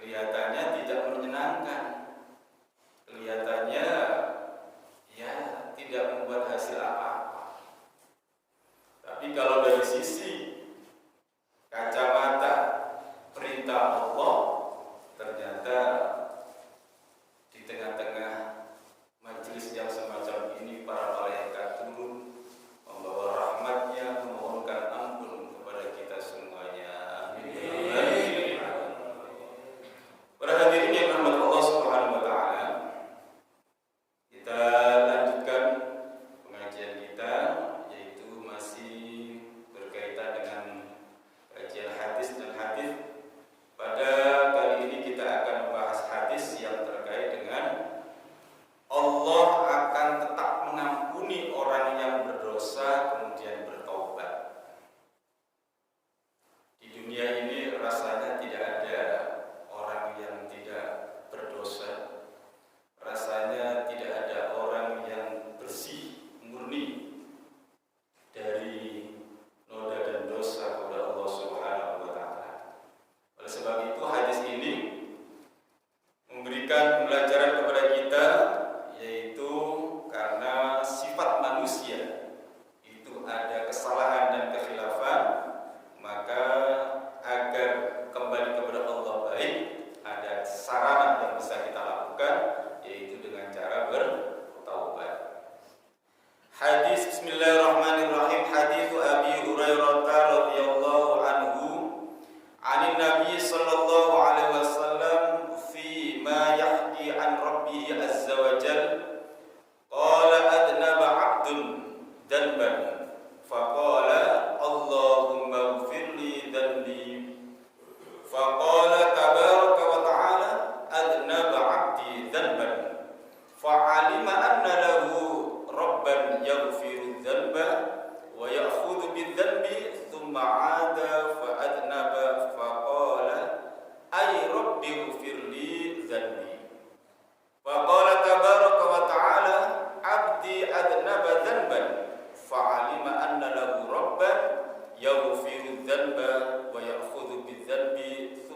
Kelihatannya tidak menyenangkan, kelihatannya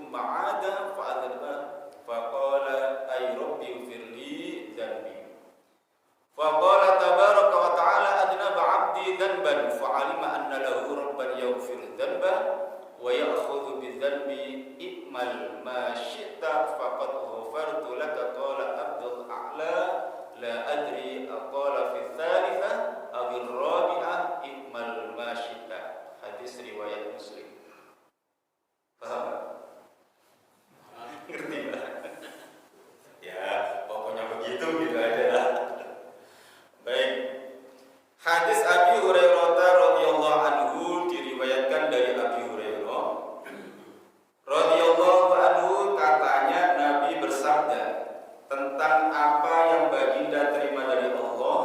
thumma 'ada fa'adzaba faqala ay rabbi ighfirli dhanbi. Faqala tabaraka wa ta'ala adnaba 'abdi dhanban fa'alima anna lahu rabban yaghfiru dhanba wa ya'khudhu bidhanbi i'mal ma syi'ta faqad ghafartu laka qala abdul a'la la adri aqala fi tsalitsah aw ar-rabi'ah i'mal ma syi'ta. Hadis riwayat Muslim. Paham? Ngerti lah. Ya, pokoknya begitu gitu aja lah. Baik. Hadis Abi Hurairah radhiyallahu anhu diriwayatkan dari Abi Hurairah radhiyallahu anhu, katanya Nabi bersabda tentang apa yang baginda terima dari Allah.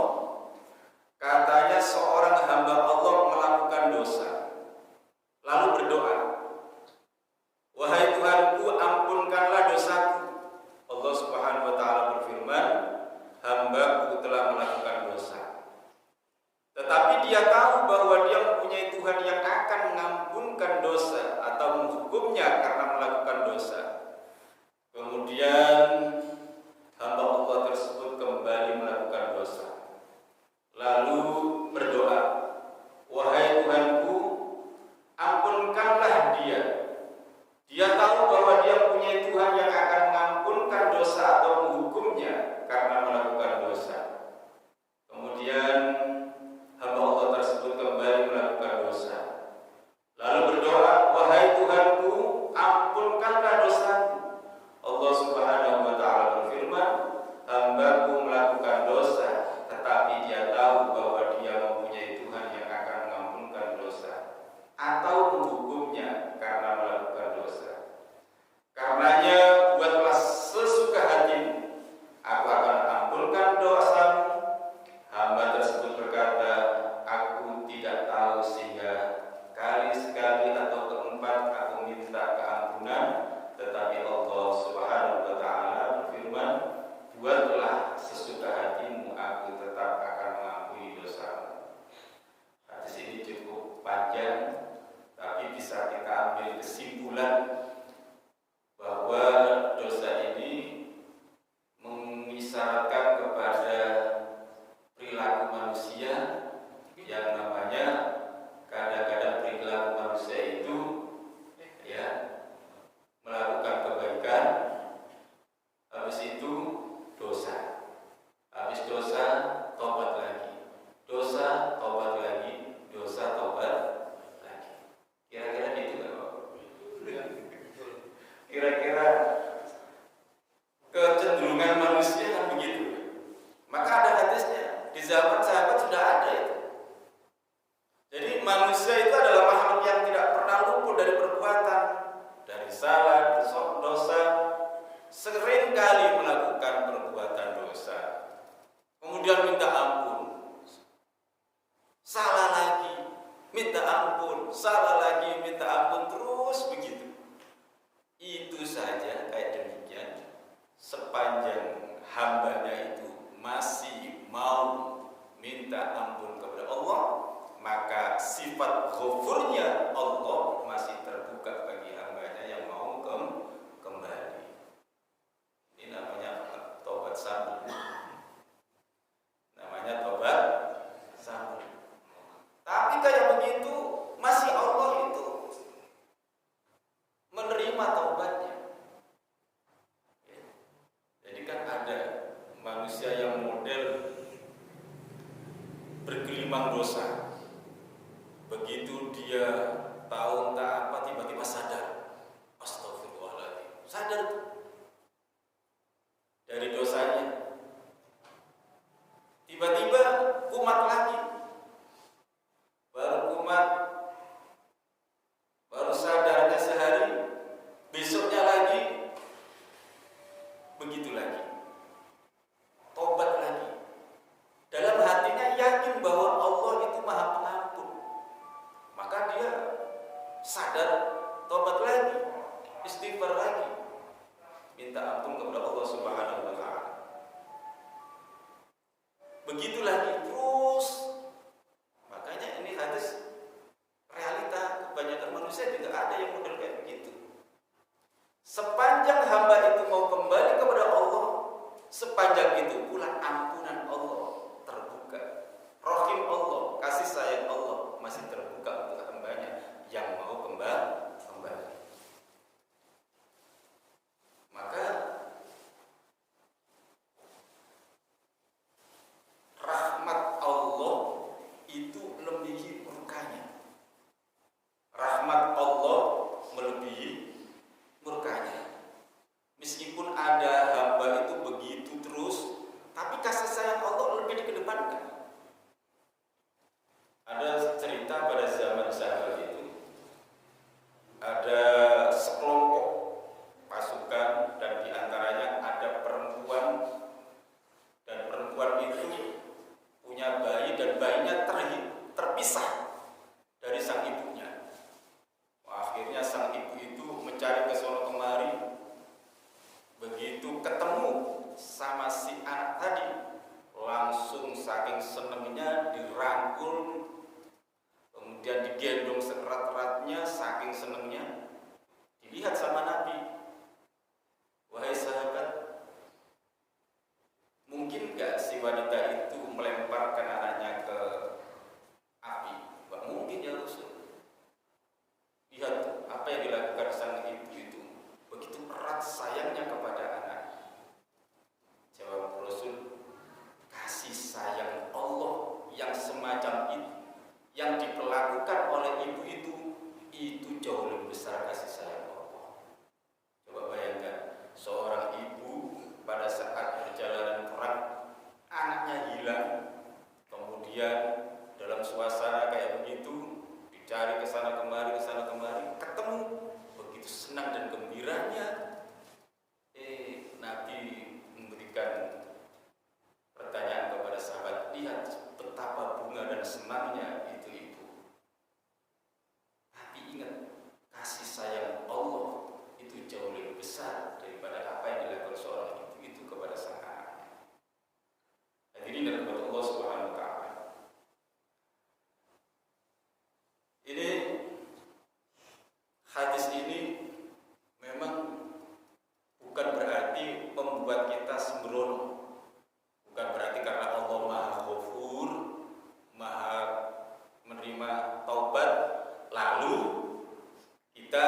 Katanya seorang hamba Allah melakukan dosa lalu berdoa, wahai Tuhanku, ampunkanlah dosaku. Allah Subhanahu wa taala berfirman, hamba-Ku telah melakukan dosa. Tetapi dia tahu bahwa dia mempunyai Tuhan yang akan mengampunkan dosa atau menghukumnya karena melakukan dosa. Kemudian hamba Allah tersebut kembali melakukan dosa, lalu berdoa, wahai Tuhanku, ampunkanlah dia. Dia tahu bahwa dia mempunyai Tuhan yang akan mengampunkan dosa atau menghukumnya karena melakukan dosa. Kemudian hamba Allah tersebut kembali melakukan dosa, lalu berdoa, wahai Tuhanku, ampunkanlah dosaku. Allah Subhanahu wa taala berfirman, hamba-Ku melakukan dosa, tetapi dia tahu bahwa dia mempunyai Tuhan yang akan mengampunkan dosa atau menghukumnya karena melakukan dosa. Karenanya buatlah sesuka hatimu, aku akan ampunkan dosamu. Hamba tersebut berkata, aku tidak tahu, sehingga kali-sekali atau keempat aku minta keampunan. Tetapi Allah Subhanahu wa taala berfirman, buatlah sesuka hatimu, aku tetap akan mengampuni dosamu. Hadis ini cukup panjang, tapi bisa kita ambil kesimpulan bahwa dosa ini mengisyaratkan kepada perilaku manusia yang namanya kadang-kadang perilaku manusia itu ya melakukan kebaikan, habis itu dosa, habis dosa tobat lagi, dosa tobat lagi, dosa tobat lagi. Kira-kira gitu kan Pak? Kira-kira kecenderungan manusia kan begitu. Maka ada hadisnya, di zaman sahabat sudah ada itu. Jadi manusia itu adalah makhluk yang tidak pernah luput dari perbuatan, dari salah, dosa, sering kali melakukan perbuatan dosa, kemudian minta ampun, salah lagi, minta ampun, salah lagi, minta ampun, terus begitu. Itu saja kayak demikian, sepanjang hambanya itu masih mau minta ampun kepada Allah, maka sifat ghafurnya Allah masih terbuka bagi hambanya yang mau kembali. Ini namanya tobat sambung. Namanya tobat sambung. Tapi kayak begitu masih Allah itu menerima taubatnya. Jadi kan ada manusia yang model bergelimang dosa. Begitu dia tahu entah apa, tiba-tiba sadar, astagfirullahaladzim, sadar dari dosanya, tiba-tiba kumat lagi, baru kumat, baru sadarnya sehari, besoknya lagi, begitu lagi, tobat lagi. Dalam hatinya yakin bahwa Allah itu Maha Pengampun, maka dia sadar, tobat lagi, istighfar lagi, minta ampun kepada Allah Subhanahu wa taala. Begitu lagi terus. Makanya ini hadis realita, kebanyakan manusia juga ada yang model kayak begitu. kemudian dalam suasana kayak begitu dicari ke sana kemari, ketemu begitu senang dan gembiranya. Nabi memberikan pertanyaan kepada sahabat, lihat betapa bunga dan senangnya itu ibu. Tapi ingat, kasih sayang Allah itu jauh lebih besar daripada apa yang dilakukan seorang ibu itu kepada sang anaknya. Hadirin dan kepada Allah Subhanahu wa taala. Ini hadis ini memang bukan berarti membuat kita sembrono. Bukan berarti karena Allah Maha Ghafur, Maha menerima taubat, lalu kita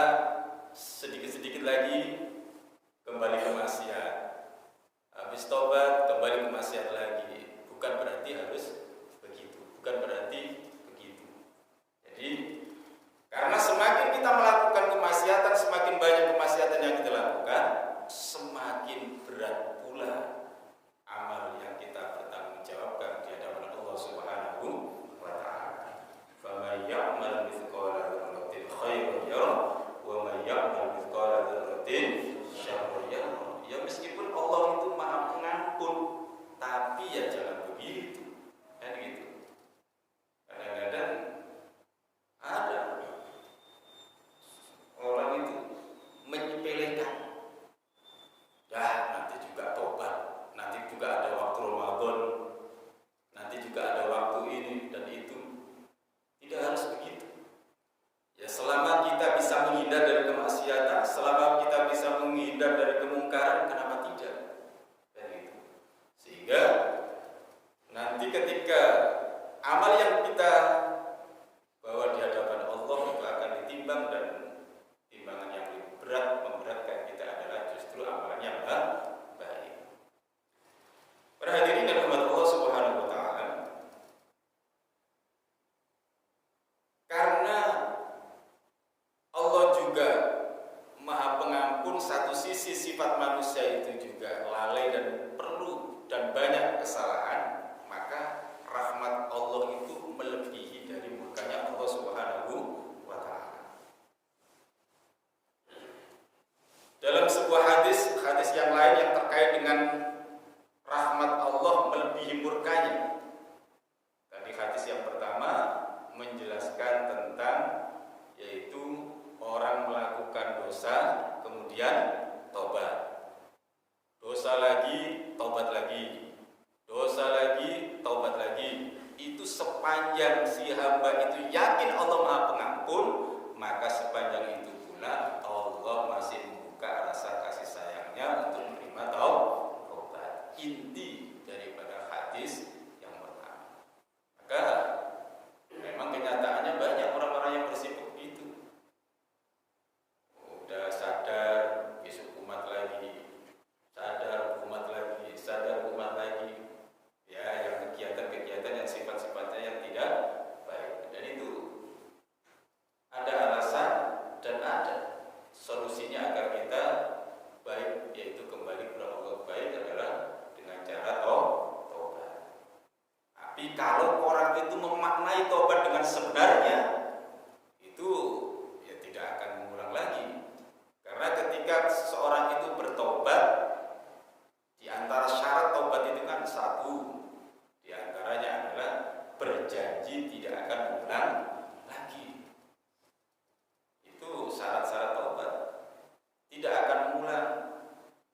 sedikit-sedikit lagi kembali ke maksiat. Habis taubat kembali ke maksiat lagi. Bukan berarti harus begitu. Bukan berarti begitu. Jadi karena semakin kita melakukan kemaksiatan, semakin banyak kemaksiatan yang kita lakukan, semakin berat pula amal yang kita bertanggungjawabkan di hadapan Allah Subhanahu wa taala. Faman ya'mal mithqala dzarratin khairan yarah wa man ya'mal mithqala dzarratin syarran yarah. Ya meskipun Allah itu Maha Pengampun, tapi ya jangan begitu. Kan gitu. Kadang-kadang ada orang itu menyepelekan. Ya, nanti juga tobat, nanti juga ada waktu Ramadan, nanti juga ada waktu ini dan itu. Tidak harus begitu. Ya, selama kita bisa menghindar dari kemaksiatan, selama kita bisa menghindar dari kemungkaran, kenapa tidak? Dan itu. Sehingga nanti ketika amal yang kita bawa di hadapan Allah itu akan ditimbang, dan timbangan yang lebih berat memberatkan kita adalah justru amalan yang baik. Para hadirin dan umat Allah Subhanahu wa taala, karena Allah juga Maha Pengampun, satu sisi sifat manusia itu juga lalai dan perlu dan banyak kesalahan, maka rahmat Allah itu melebihi dari murkanya Allah Subhanahu wa taala. Dalam sebuah hadis yang lain yang terkait dengan rahmat Allah melebihi murkanya. Tadi hadis yang pertama menjelaskan tentang yaitu orang melakukan dosa kemudian tobat. Dosa lagi, tobat lagi. Dosa lagi, tobat lagi. Itu sepanjang si hamba itu yakin Allah Maha Pengampun, maka sepanjang itu pula Allah masih membuka rasa kasih sayangnya untuk menerima taubat. Inti daripada hadis yang pertama. Maka memang kenyataannya banyak orang-orang yang bersifat begitu. Udah sadar, besok kumat lagi, sadar kumat lagi, sadar kumat lagi. Ya, yang kegiatan-kegiatan yang sifat-sifatnya yang tidak baik. Dan itu ada alasan dan ada solusinya agar kita baik, yaitu kembali kepada Allah. Baik adalah dengan cara tobat. Tapi kalau orang itu memaknai tobat dengan sebenarnya, itu ya tidak akan mengulang lagi. Karena ketika seseorang itu bertobat, di antara syarat tobat itu kan satu, di antaranya adalah berjanji tidak akan mengulang lagi. Itu syarat-syarat tobat. Tidak akan mengulang.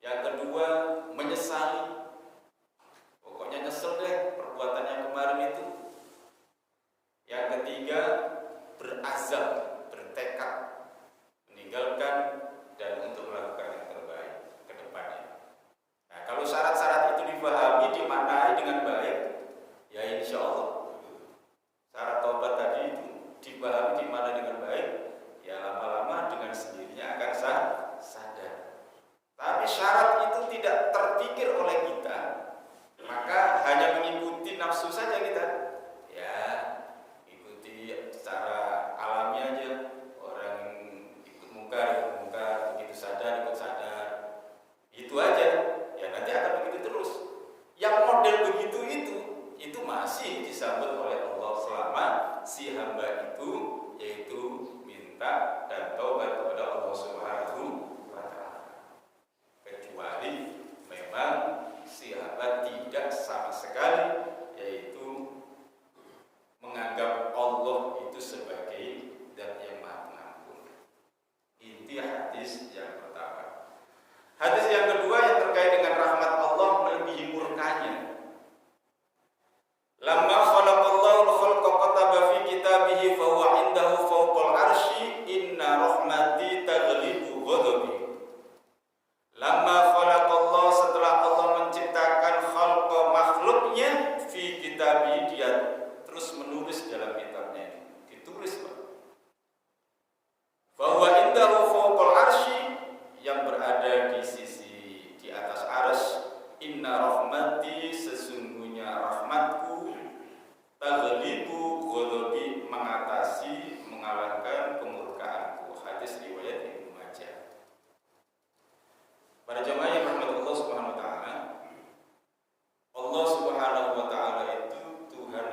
Yang kedua, menyesali. Pokoknya nyesel deh perbuatan yang kemarin itu. Yang ketiga, berazam, bertekad meninggalkan dan untuk melakukan yang terbaik ke depannya. Nah, kalau syarat-syarat itu dipahami, dimaknai dengan baik, ya insya Allah syarat taubat tadi itu dipahami, dimaknai dengan baik, ya lama-lama dengan sendirinya akan sadar. Tapi syarat itu tidak terpikir oleh kita, maka hanya mengikuti nafsu saja kita. Ya, ikuti secara alami aja. Orang ikut mungkar, begitu sadar, ikut sadar. Itu aja. Ya nanti akan begitu terus. Yang model begitu itu masih disambut oleh Allah selama si hamba itu yaitu minta dan taubat kepada Allah Subhanahu wa taala. Kecuali memang si hamba tidak sama sekali yaitu menganggap Allah itu sebagai zat yang Maha Pengampun. Inti hadis yang pertama. Hadis yang kedua yang terkait dengan rahmat Allah melebihi murkanya. Lamma khalaqallahu al-khalqa kataba fi kitabihi fa huwa 'indahu fawqal 'arsy inna rahmati taghlibu ghadabi. Lamma khalaqallahu, setelah Allah menciptakan khalqa makhluknya, fi kitabihi, dia terus menulis dalam kitabnya. Ditulis Pak. Fa huwa 'indahu fawqal 'arsy, yang berada di sisi di atas arsy, inna rahmati, sesungguhnya rahmatku, taghlibu ghadabi, mengatasi, mengalahkan kemurkaanku. Hadis riwayat Ibnu Majah. Para jemaah yang rahmat Allah Subhanahu wa taala, Allah Subhanahu wa taala itu Tuhan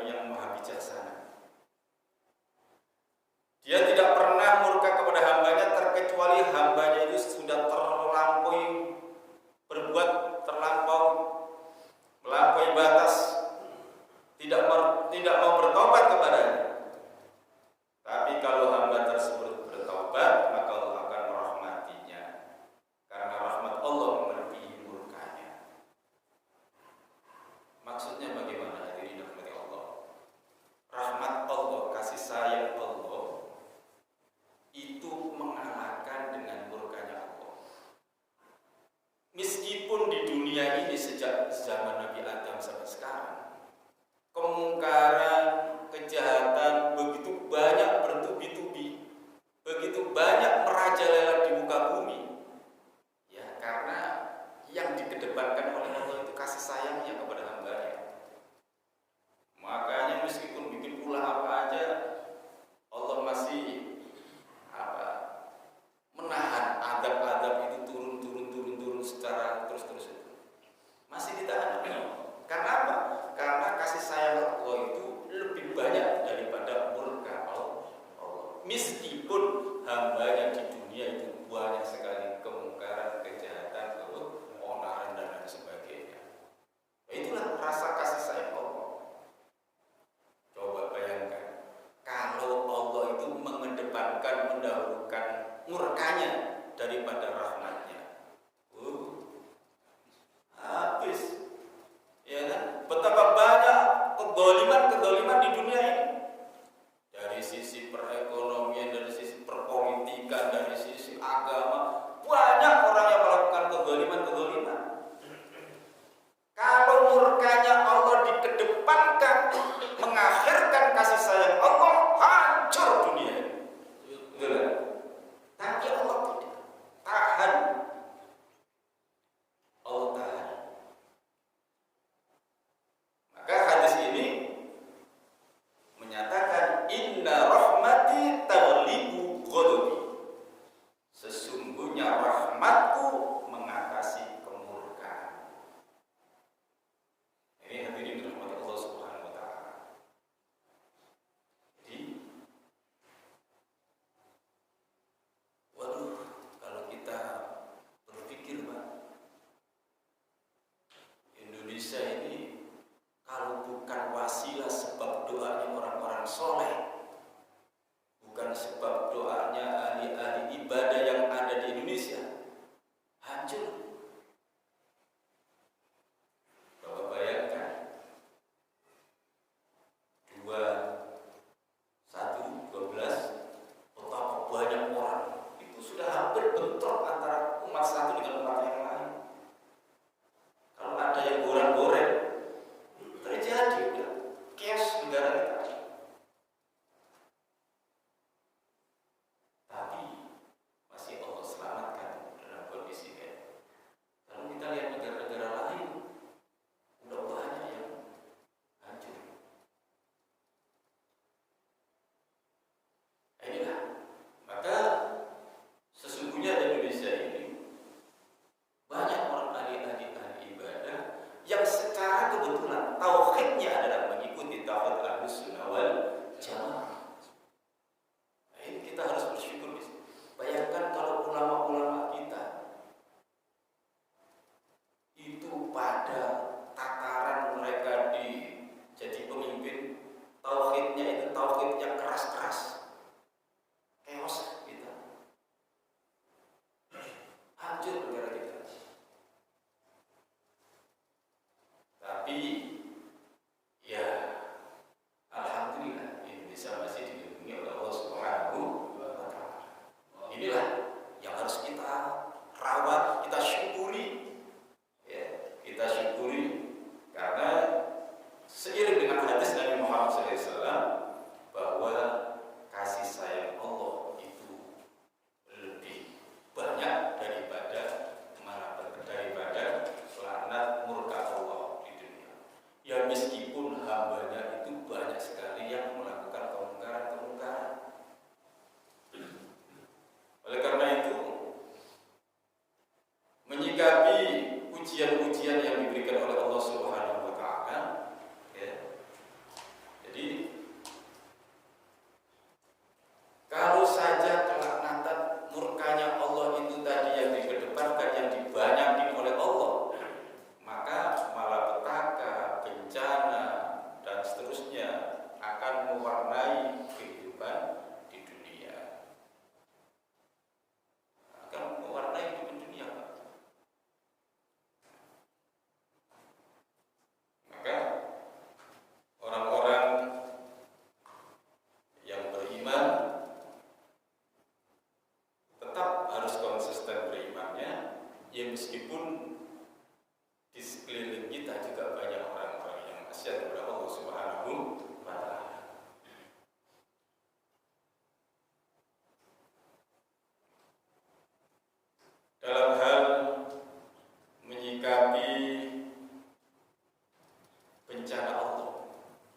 hadis Nabi Muhammad SAW bahwa kasih sayang Allah itu lebih banyak daripada laknat murka Allah di dunia. Ya meskipun hambanya itu banyak sekali yang melakukan kemungkaran-kemungkaran. Oleh karena itu, menyikapi ujian-ujian yang diberikan oleh Allah Subhanahu wa taala, ya. Jadi kalau saja kelaknatan murkanya Allah itu tadi yang dikedepankan, yang dibanyakin oleh Allah, maka malapetaka, bencana, dan seterusnya akan mewarnai kehidupan di dunia. Akan mewarnai kehidupan dunia. Maka orang-orang yang beriman tetap harus konsisten berimannya, ya meskipun di sekeliling kita juga banyak orang-orang yang maksiat kepada Allah Subhanahu wa taala. Dalam hal menyikapi bencana Allah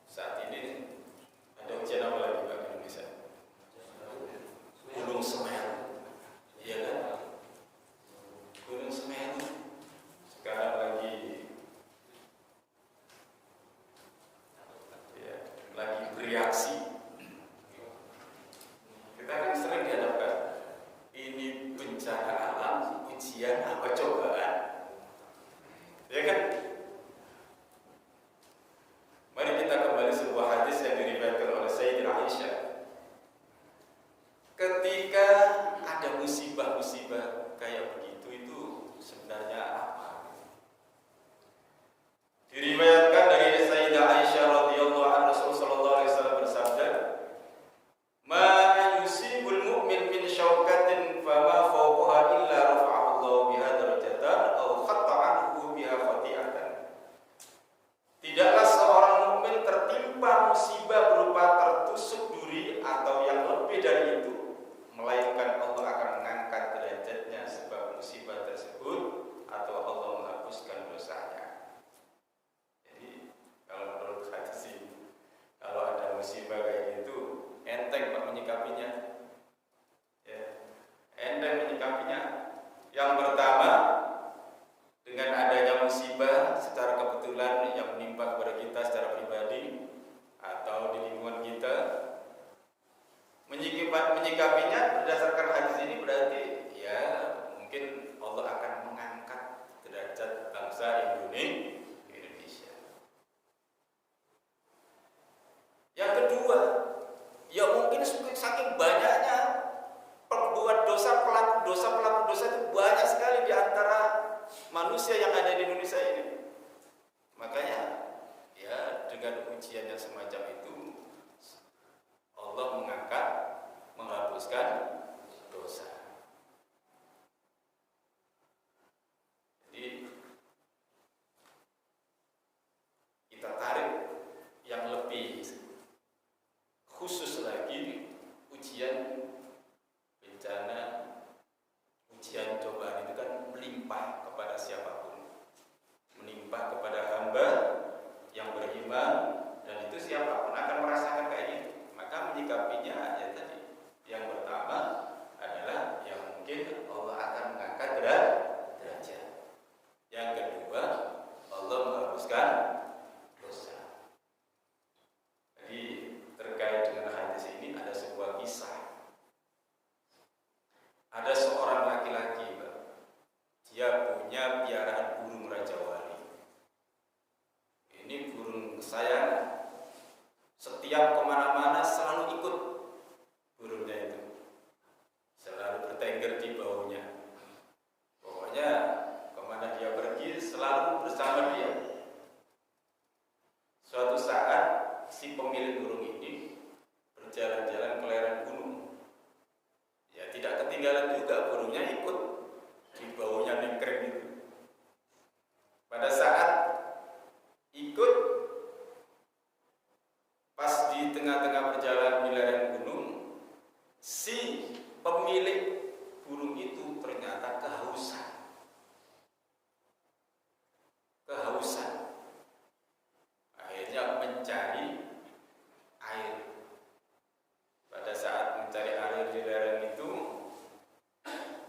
saat ini, ada ujian apa lagi Pak Indonesia? Gunung Semeru, iya kan? Gunung Semeru sekarang lagi bereaksi. Kita kan sering dihadapkan ini bencana alam, ujian apa cobaan, ya kan? Mari kita kembali sebuah hadis yang diriwayatkan oleh Sayyidah Aisyah. Ketika ada musibah-musibah kayak begitu, itu sebenarnya apa? Diriwayatkan dari Sayyidah Aisyah radhiyallahu anha, Rasulullah sallallahu alaihi wasallam bersabda, "Ma yusibul mu'min min syaukatin fama fawqaha illa rafa'ahu Allah biha darajatan aw khatta anhu biha khati'atan." Tidaklah seorang mukmin tertimpa musibah berupa tertusuk duri atau yang lebih dari itu, melainkan Allah akan mengangkat derajatnya sebab musibah tersebut atau Allah menghapuskan dosanya. Jadi kalau menurut hadis ini, kalau ada musibah kayak gitu, enteng Pak menyikapinya, ya, enteng menyikapinya. Yang pertama, dengan adanya musibah secara kebetulan yang menimpa kepada kita secara pribadi atau di lingkungan kita, menyikapinya berdasarkan hadis ini berarti ya mungkin Allah akan mengangkat derajat bangsa Indonesia. Yang kedua, ya mungkin saking banyaknya pelaku dosa itu banyak sekali di antara manusia yang ada di Indonesia ini. Makanya ya dengan ujian yang semacam itu Allah menghapuskan dosa. Jadi kita tarik yang lebih khusus lagi, ujian bencana, ujian cobaan itu kan melimpah kepada siapapun, menimpa kepada hamba yang beriman, dan itu siapapun akan merasakan kayak gitu. Maka menyikapinya ya tadi, yang pertama adalah yang mungkin Allah akan mengangkat derajat. Yang kedua, Allah menghapuskan dosa. Jadi terkait dengan hadis ini ada sebuah kisah. Ada seorang laki-laki, dia punya piaraan burung Raja Wali. Ini burung kesayangan. Setiap kemana-mana selalu ikut burungnya itu, selalu bertengger di baunya. Pokoknya kemana dia pergi selalu bersama dia. Suatu saat si pemilik burung ini berjalan-jalan ke lereng gunung. Ya tidak ketinggalan juga burungnya ikut di baunya nengkring itu. Pada saat ikut, tengah-tengah perjalanan di lereng gunung, si pemilik burung itu ternyata kehausan. Akhirnya mencari air. Pada saat mencari air di lereng itu,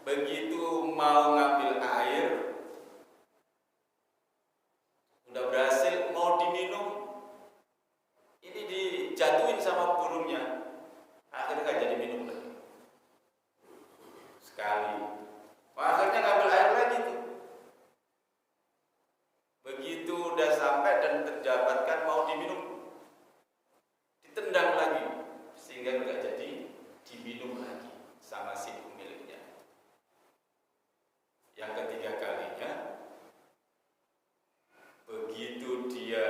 begitu mau ngambil air, udah berhasil mau diminum, ini dijatuhin sama burungnya. Akhirnya nggak jadi minum lagi. Sekali, akhirnya ngambil air lagi tuh. Begitu udah sampai dan terdapatkan mau diminum, ditendang lagi sehingga nggak jadi diminum lagi sama si pemiliknya. Yang ketiga kalinya, begitu dia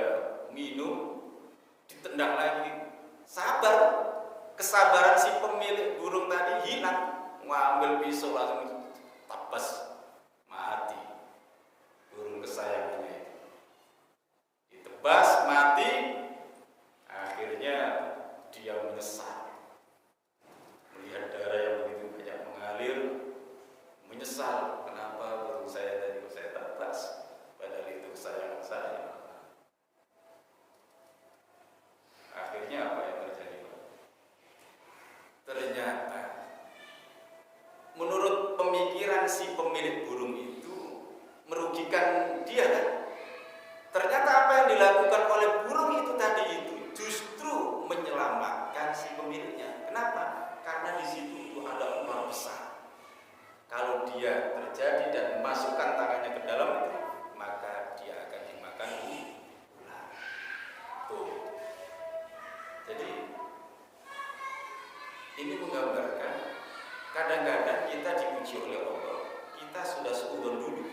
minum, ditendang lagi. Kesabaran si pemilik burung tadi hilang. Ngambil pisau langsung tabas, mati burung kesayangannya itu. Ditebas mati. Akhirnya dia menyesal melihat darah yang begitu banyak mengalir, menyesal kenapa burung saya tadi saya tebas, padahal itu kesayangan saya. Akhirnya apa yang terjadi, Pak? Ternyata menurut pemikiran si pemilik burung itu merugikan dia kan? Ternyata apa yang dilakukan oleh burung itu tadi itu justru menyelamatkan si pemiliknya. Kenapa? Karena di situ ada ular besar. Kalau dia terjadi dan memasukkan tangannya ke dalam itu, maka dia akan dimakan ular. Tuh. Jadi ini menggambarkan kadang-kadang kita diuji oleh Allah, kita sudah seudon dulu,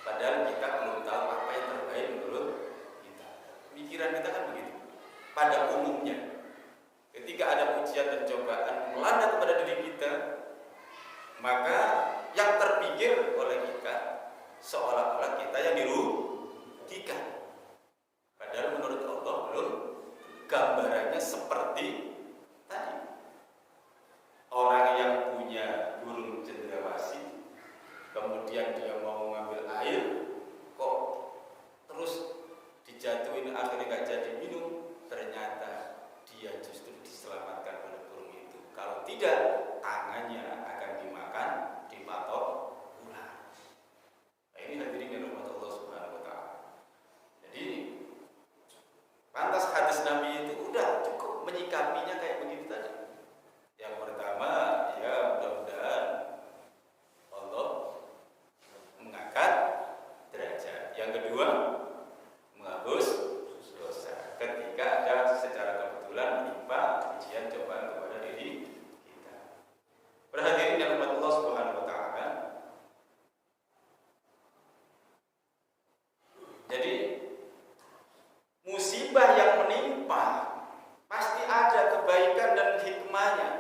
padahal kita belum tahu apa yang terbaik menurut kita. Pikiran kita kan begitu. Pada umumnya, ketika ada ujian dan cobaan melanda kepada diri kita, maka yang terpikir oleh kita seolah-olah kita yang dirugikan. Padahal menurut Allah belum, gambarannya seperti tadi. Orang yang punya burung cendrawasih, kemudian dia mau mengambil air, kok terus dijatuhin akhirnya gak jadi minum. Ternyata dia justru diselamatkan oleh burung itu. Kalau tidak, tangannya akan dipatok ular. Nah, ini hadirin yang rahmat Allah Subhanahu wa taala. Jadi pantas hadis Nabi itu udah cukup menyikapinya kayak begitu tadi. Yang pertama, ya mudah-mudahan Allah mengangkat derajat. Yang kedua, menghapus dosa ketika ada secara kebetulan menimpa ujian cobaan kepada diri kita. Perhatian yang rahmat Allah Subhanahu wa taala. Jadi musibah yang menimpa pasti ada kebaikan dan hikmahnya.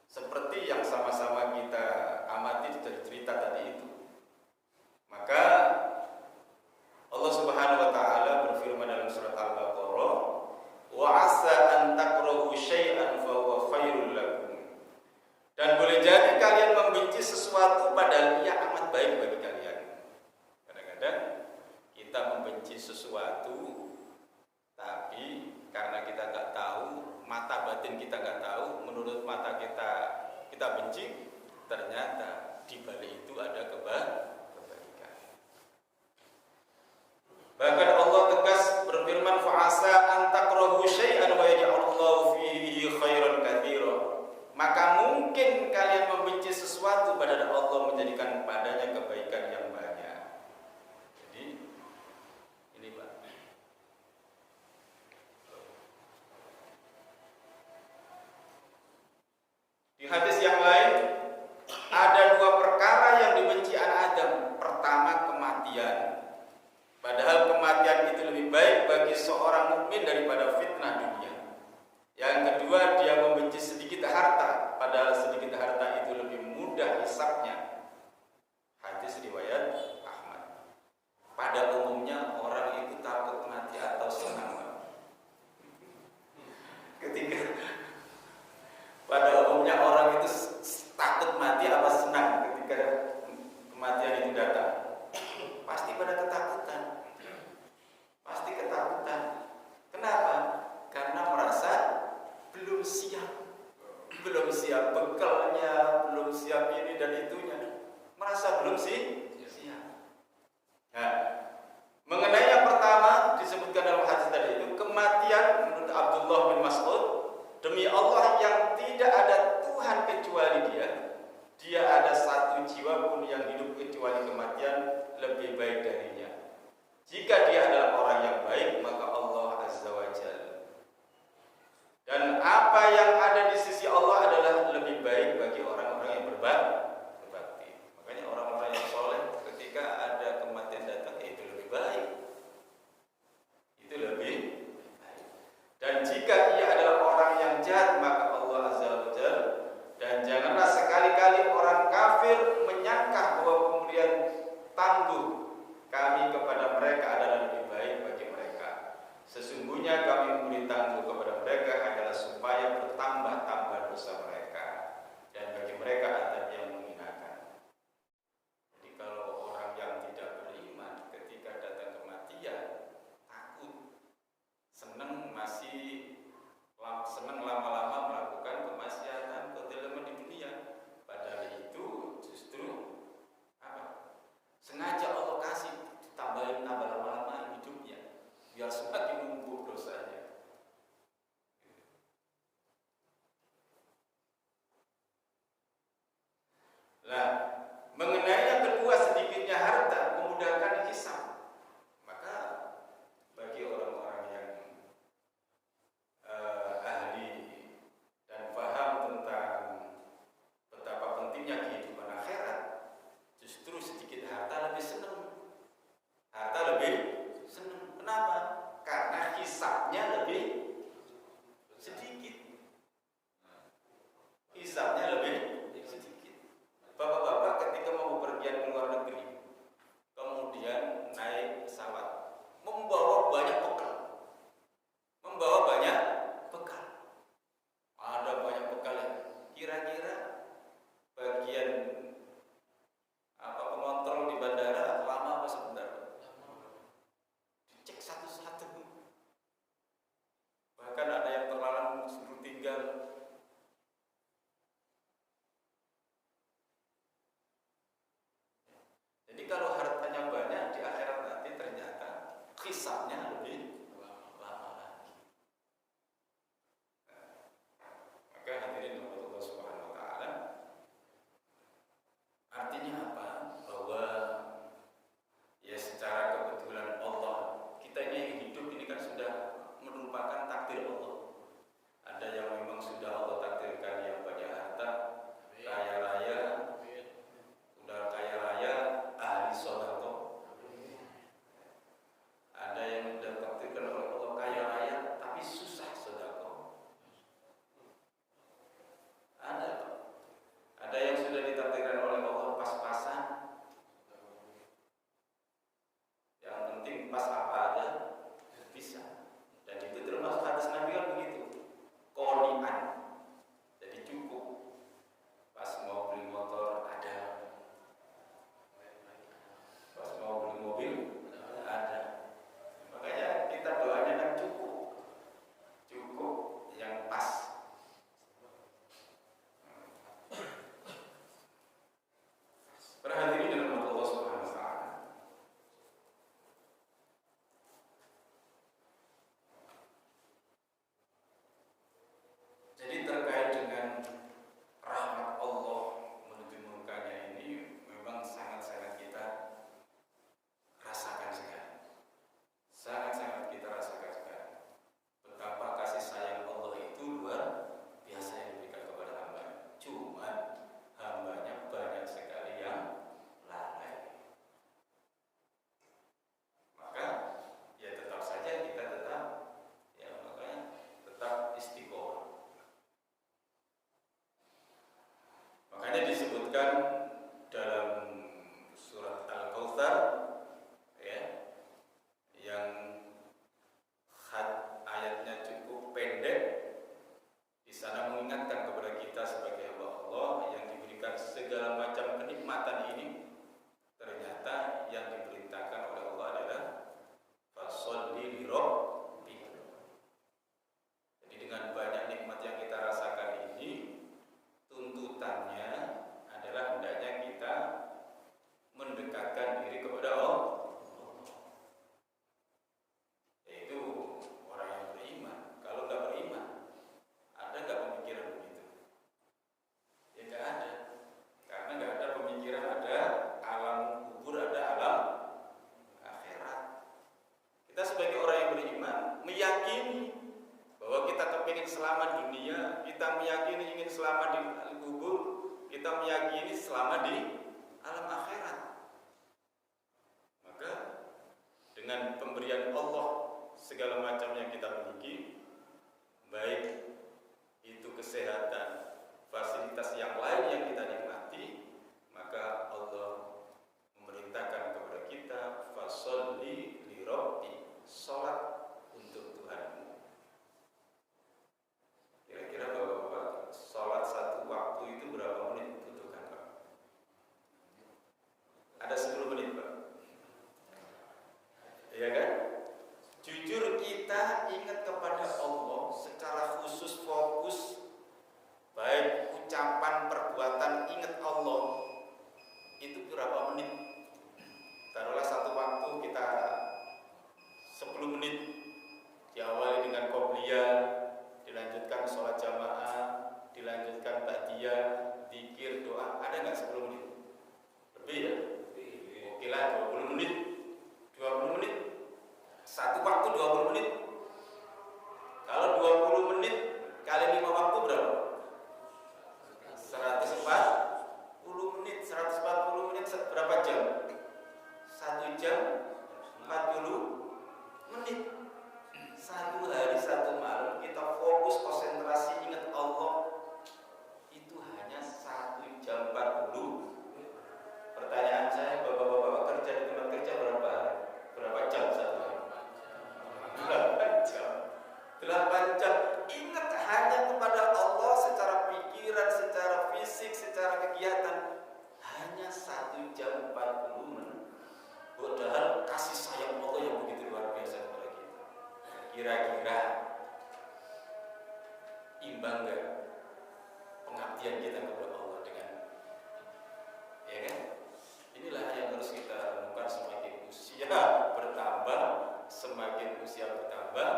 Seperti yang sama-sama kita amati dari cerita tadi itu. Maka Allah Subhanahu wa taala berfirman dalam surat Al-Baqarah, "Wa 'asa an takrahu syai'an fa huwa khairul lakum." Dan boleh jadi kalian membenci sesuatu padahal ia amat baik bagi kalian. Kadang-kadang kita membenci sesuatu tapi karena kita nggak tahu, mata batin kita nggak tahu, menurut mata kita benci, ternyata di balik itu ada kebaikan. Bahkan Allah tegas berfirman, fa'asa an takrahu syai'an wa yaj'alullahu fihi khairan katsira. Maka mungkin kalian membenci sesuatu padahal Allah menjadikan padanya kebaikan yang banyak. Jadi ini Pak. Di hadis yang lain ada dua perkara yang dibenci anak Adam. Pertama, kematian. Padahal kematian siap bekalnya, belum siap ini dan itunya, merasa belum sih siap. Nah, mengenai yang pertama disebutkan dalam hadis tadi itu, kematian menurut Abdullah bin Mas'ud, demi Allah yang tidak ada Tuhan kecuali Dia ada satu jiwa pun yang hidup kecuali kematian lebih baik darinya. Jika dia adalah orang yang baik, maka Allah Azza wa Jalla. Dan apa yang ada di sisi Allah adalah lebih baik bagi orang-orang yang berbakti. Makanya orang-orang yang soleh ketika ada kematian datang, itu lebih baik. Itu lebih baik. Dan jika ia adalah orang yang jahat, maka Allah Azza wa Jalla. Dan janganlah sekali-kali orang kafir menyangka bahwa kemudian tangguh kami kepada mereka adalah lebih baik bagi mereka. Sesungguhnya kami memberi tangguh kepada mereka adalah supaya bertambah-tambah dosa mereka, dan bagi mereka azab yang menghinakan. Jadi kalau orang yang tidak beriman ketika datang kematian takut, senang lama-lama melakukan kemaksiatan, kezaliman di dunia, padahal itu justru sengaja Allah kasih ditambahin tambah lama-lama hidupnya biar semakin numpuk dosanya. Nah, mengenai yang kedua, sedikitnya harta memudahkan hisab. Maka bagi orang-orang yang ahli dan paham tentang betapa pentingnya kehidupan akhirat, justru sedikit harta lebih senang. Kenapa? Karena hisabnya lebih sedikit. Bapak-bapak ketika mau bepergian ke luar negeri, kemudian naik pesawat, membawa banyak bekal. Ada banyak bekal yang kira-kira bagian pengontrol di bandara lama apa sebentar? Dicek satu-satu. Bahkan ada yang terlarang suruh tinggal. Jadi kalau hartanya banyak di akhirat nanti ternyata hisabnya lebih lama lagi. Maka hadirin Allah Subhanahu wa taala, artinya apa? Bahwa ya secara kebetulan Allah, kita ini yang hidup ini kan sudah merupakan takdir Allah. Ada yang memang sudah Allah takdirkan yang banyak harta, kaya raya, udah kaya raya, ahli sodako. Ada yang sudah takdirkan oleh Allah kaya raya, tapi susah sodako. Ada yang sudah ditakdirkan oleh Allah pas-pasan. Yang penting pas apa aja bisa. Dan itu termasuk hadis Nabi kan ingin selamat dunia, kita meyakini ingin selamat di kubur, kita meyakini selamat di alam akhirat. Maka dengan pemberian Allah segala macam yang kita miliki, baik itu kesehatan, fasilitas yang lain yang kita nikmati, maka Allah memerintahkan kepada kita, fasholli li rabbi, salat untuk Tuhanmu. Kira-kira Bapak-bapak, salat satu waktu itu berapa menit butuhkan, Pak? Ada 10 menit, Pak. Iya kan? Jujur kita ingat kepada Allah secara khusus, fokus, baik ucapan, perbuatan, ingat Allah, itu berapa menit? Taruhlah satu waktu kita 10 menit, diawali dengan qobliyah, dilanjutkan sholat jamaah, dilanjutkan ba'diyah, zikir, doa. Ada nggak 10 menit? Lebih ya? Oke lah, 20 menit. 20 menit. Satu waktu 20 menit. Kalau 20 menit kali 5 waktu berapa? 140 menit. 140 menit berapa jam? 1 jam 40 menit. Satu hari, satu malam kita fokus, konsentrasi, ingat Allah, itu hanya 1 jam 40. Pertanyaan saya, bapak-bapak kerja di tempat kerja berapa jam satu hari? 8 jam. 8 jam. Ingat hanya kepada Allah secara pikiran, secara fisik, secara kegiatan, hanya 1 jam 40 menit. Padahal kasih sayang Allah yang begitu luar biasa kepada kita. Kira-kira imbang gak pengabdian kita kepada Allah dengan, ya kan? Inilah yang harus kita renungkan. Semakin usia bertambah,